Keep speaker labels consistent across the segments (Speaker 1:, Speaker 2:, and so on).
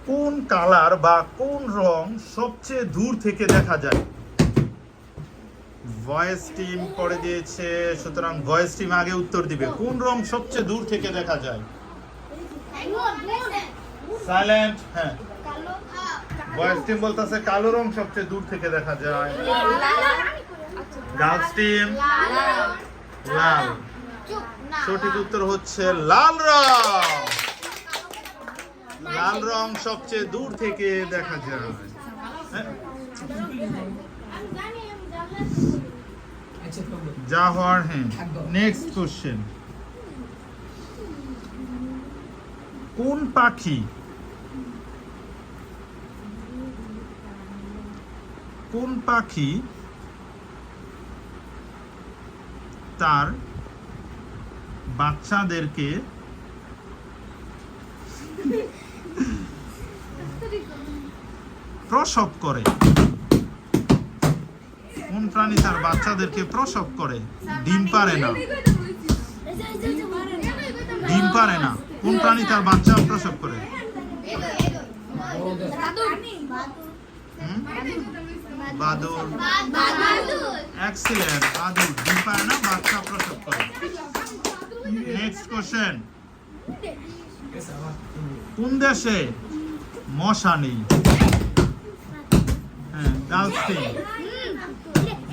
Speaker 1: কোন কালার বা কোন রং সবচেয়ে দূর থেকে দেখা যায়? ভয়েস টিম করে দিয়েছে, সুতরাং ভয়েস টিম আগে উত্তর দিবে। কোন রং সবচেয়ে দূর থেকে দেখা যায়? সাইলেন্ট। হ্যাঁ, ভয়েস টিম বলতেছে কালো রং সবচেয়ে দূর থেকে দেখা যায়। গার্লস টিম লাল। সঠিক উত্তর হচ্ছে লাল রং। লাল রং সবচেয়ে দূর থেকে দেখা যায়। যা হওয়ার। হ্যাঁ, নেক্সট কোশ্চেন। কোন পাখি তার বাচ্চাদেরকে প্রসব করে? কোন প্রাণী তার বাচ্চাদেরকে প্রসব করে? ডিম পারে না। ডিম পারে না। কোন প্রাণী তার বাচ্চা প্রসব করে? বাদুড়। এক্সিলেন্ট। বাদুড় ডিম পারে না, বাচ্চা প্রসব করে। Next question. কোন দেশে মশা নেই? হ্যাঁ, girls team.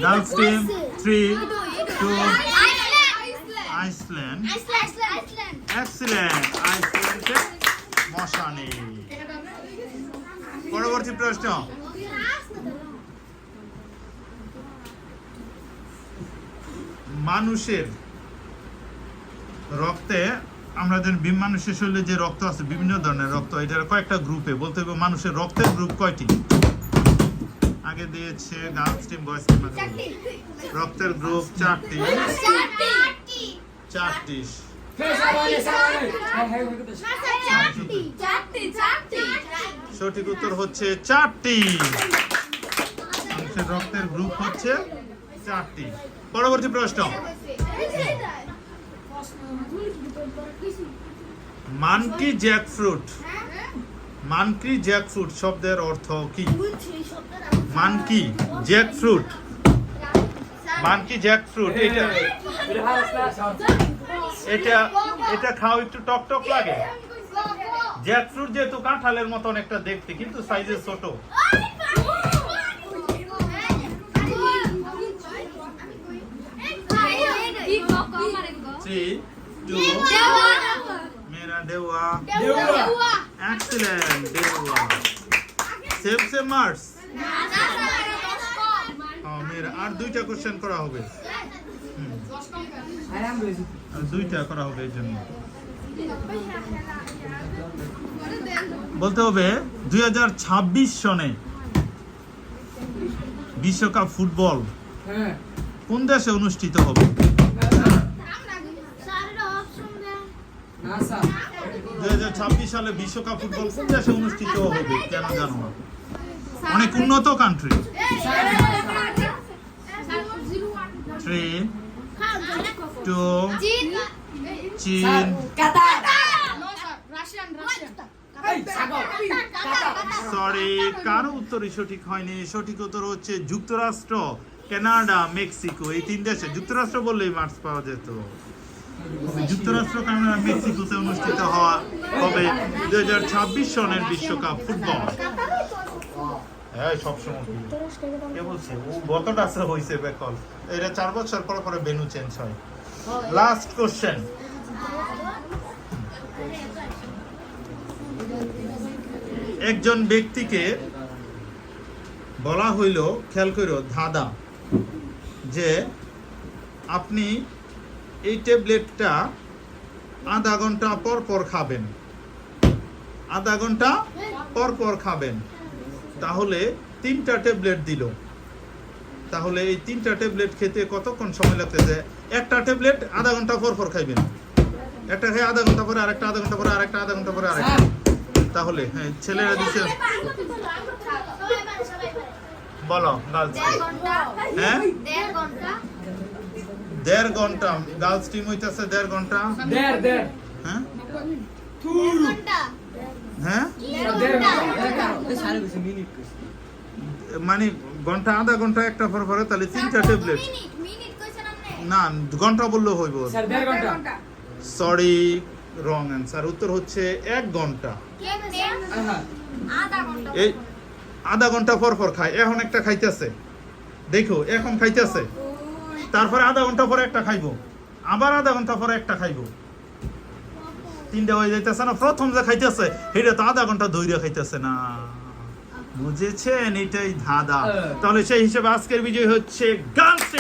Speaker 1: Girls team 3, 2, Iceland. Excellent. আইসল্যান্ডে মশা নেই। পরবর্তী প্রশ্ন। মানুষের রক্তে, আমরা জানি মানুষের শরীরে যে রক্ত আছে বিভিন্ন ধরনের রক্ত, এটার কয়েকটা গ্রুপে বলতে হবে। মানুষের রক্তের গ্রুপ কয়টি? আগে দিয়েছে গার্লস টিম, বয়েজ টিম। রক্তের গ্রুপ 4টি। 4টি। সঠিক উত্তর হচ্ছে 4টি। মানুষের রক্তের গ্রুপ হচ্ছে 4টি। পরবর্তী প্রশ্ন। Monkey jackfruit. মানকি জ্যাকফ্রুট শব্দের অর্থ কি? Monkey jackfruit. মানকি জ্যাকফ্রুট এটা এটা এটা খাও একটু টক টক লাগে। জ্যাকফ্রুট যেহেতু কাঁঠালের মতন একটা দেখতে, কিন্তু সাইজে ছোট। मेरा देवा। Excellent, देवा। Same marks. मेरा আর দুইটা কোশ্চেন করা হবে। আর দুইটা করা হবে এর জন্য। বলতে হবে 2026 সনে বিশ্বকাপ ফুটবল কোন দেশে অনুষ্ঠিত হবে? 2026 সালে বিশ্বকাপ ফুটবল কোন দেশে অনুষ্ঠিত হবে? কেন জানো না? অনেক উন্নত কান্ট্রি। 3, 2, চীন। সরি, কারো উত্তরই সঠিক হয়নি। সঠিক উত্তর হচ্ছে যুক্তরাষ্ট্র, কানাডা, মেক্সিকো। এই 3 দেশে। যুক্তরাষ্ট্র বললেই মার্কস পাওয়া যেত। যুক্তরাষ্ট্র, কানাডা, মেক্সিকোতে অনুষ্ঠিত হবে 2026 সনের বিশ্বকাপ ফুটবল। হ্যাঁ, সবসময় কে বলছে ও গতটা হয়েছে বেকল। এটা 4 বছর পর পরে ভেন্যু চেঞ্জ হয়। Last question. একজন ব্যক্তিকে বলা হইল, খেয়াল করো ধাঁধা, যে আপনি এই ট্যাবলেটটা আধা ঘন্টা পর পর খাবেন। আধা ঘন্টা পর পর খাবেন। তাহলে 3টা ট্যাবলেট দিল। তাহলে এই 3টা ট্যাবলেট খেতে কতক্ষণ সময় লাগতেছে? একটা ট্যাবলেট আধা ঘন্টা পর পর খাইবেন। একটা খেয়ে আধা ঘন্টা পরে আরেকটা, আধা ঘন্টা পরে আরেকটা, আধা ঘন্টা পরে আরেকটা। তাহলে হ্যাঁ, ছেলেরা দিচ্ছে বলো গার্লস। হ্যাঁ, 1.5 ঘন্টা। গার্লস টিম হইতাছে 1.5 ঘন্টা। হ্যাঁ হ্যাঁ, 1.5 ঘন্টা। মানে ঘন্টা আধা ঘন্টা একটা পর পরে তাহলে 3টা ট্যাবলেট না ঘন্টা বললেও হইব সরি রং অ্যান্সার উত্তর হচ্ছে 1 ঘন্টা এই আধা ঘন্টা পর পর খায় এখন একটা খাইতেছে দেখো এখন খাইতেছে তারপরে আধা ঘন্টা পরে একটা খাইবো আবার আধা ঘন্টা পরে একটা খাইবো 3টা হয়ে যাইতেছে না প্রথম যে খাইতেছে সেটা তো আধা ঘন্টা ধৈর্য খাইতেছে না বুঝেছেন এটাই ধাঁধা তাহলে সেই হিসেবে আজকের বিজয় হচ্ছে গার্লস